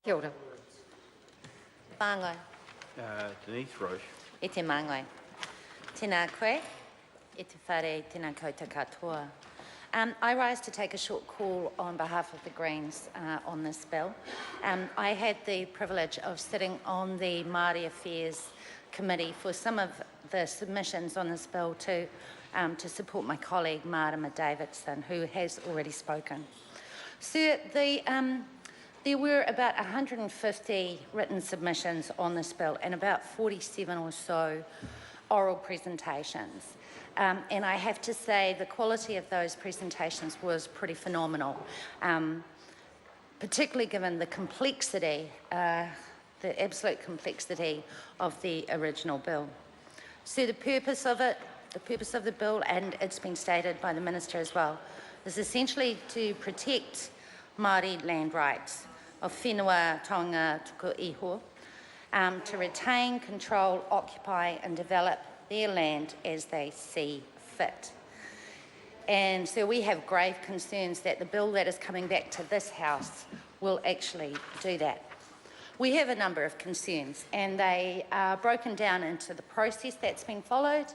Kia ora. Māngai. Denise Roche. E te māngai. Tēnā koe, e te whare, tēnā koutou katoa. I rise to take a short call on behalf of the Greens on this bill. I had the privilege of sitting on the Māori Affairs Committee for some of the submissions on this bill to support my colleague Marama Davidson, who has already spoken. Sir, there were about 150 written submissions on this bill and about 47 or so oral presentations. And I have to say the quality of those presentations was pretty phenomenal, particularly given the complexity, the absolute complexity of the original bill. So the purpose of the bill, and it's been stated by the Minister as well, is essentially to protect Māori land rights of Whenua, Tonga, Tuku Iho, to retain, control, occupy and develop their land as they see fit. And so we have grave concerns that the bill that is coming back to this House will actually do that. We have a number of concerns, and they are broken down into the process that's been followed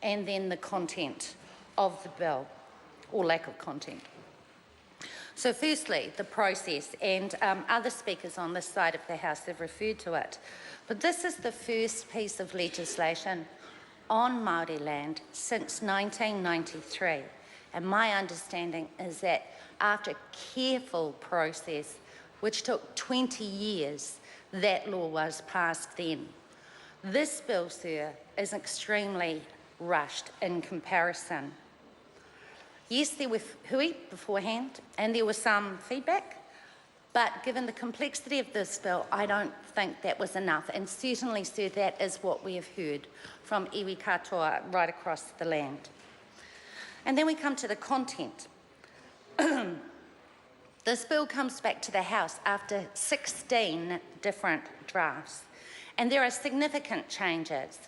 and then the content of the bill, or lack of content. So firstly, the process, and other speakers on this side of the House have referred to it, but this is the first piece of legislation on Māori land since 1993, and my understanding is that after a careful process, which took 20 years, that law was passed then. This bill, sir, is extremely rushed in comparison. Yes, there were hui beforehand, and there was some feedback, but given the complexity of this bill, I don't think that was enough. And certainly, sir, that is what we have heard from iwi katoa right across the land. And then we come to the content. This bill comes back to the House after 16 different drafts. And there are significant changes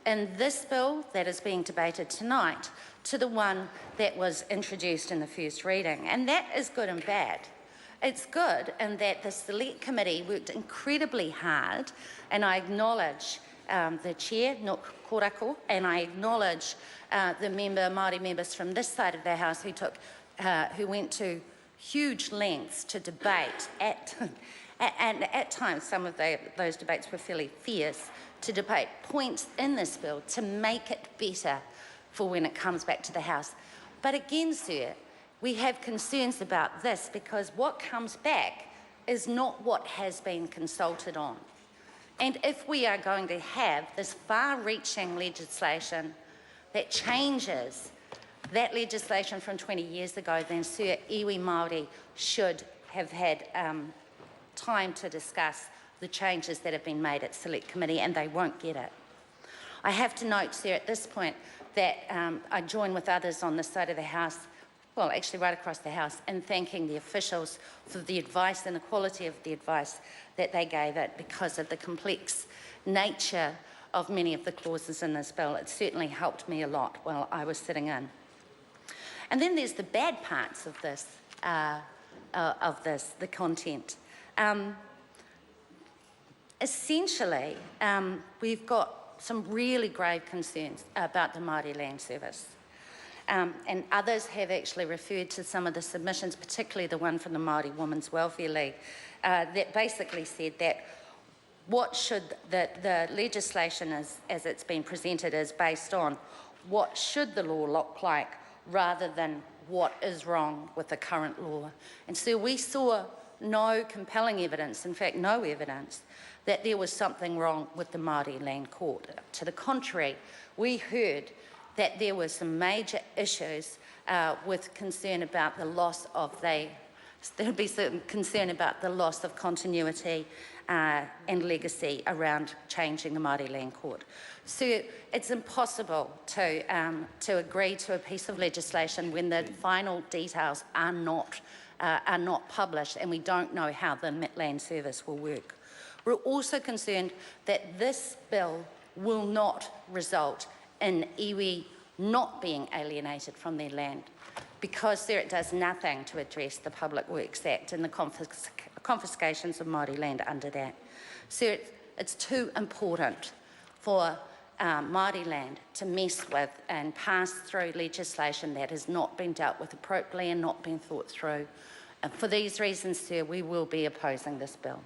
in this bill that is being debated tonight to the one that was introduced in the first reading. And that is good and bad. It's good in that the Select Committee worked incredibly hard, and I acknowledge the Chair, Nuk Korako, and I acknowledge the Māori members from this side of the House who went to huge lengths to debate and at times some of those debates were fairly fierce, to debate points in this bill to make it better for when it comes back to the House. But again, sir, we have concerns about this because what comes back is not what has been consulted on. And if we are going to have this far-reaching legislation that changes that legislation from 20 years ago, then sir, iwi Māori should have had time to discuss the changes that have been made at Select Committee, and they won't get it. I have to note, sir, at this point that I join with others on this side of the House, well, actually right across the House, in thanking the officials for the advice and the quality of the advice that they gave it because of the complex nature of many of the clauses in this bill. It certainly helped me a lot while I was sitting in. And then there's the bad parts of this, the content. Essentially, we've got some really grave concerns about the Māori Land Service. And others have actually referred to some of the submissions, particularly the one from the Māori Women's Welfare League, that basically said that what should the legislation as it's been presented is based on what should the law look like rather than what is wrong with the current law. And so we saw no compelling evidence, in fact no evidence, that there was something wrong with the Māori Land Court. To the contrary, we heard that there were some major issues with concern about the loss of there'd be some concern about the loss of continuity and legacy around changing the Māori Land Court. So it's impossible to agree to a piece of legislation when the final details are not published and we don't know how the Land Service will work. We're also concerned that this bill will not result in iwi not being alienated from their land, because there it does nothing to address the Public Works Act and the confiscations of Māori land under that. So it's too important for Māori land to mess with and pass through legislation that has not been dealt with appropriately and not been thought through. And for these reasons, sir, we will be opposing this bill.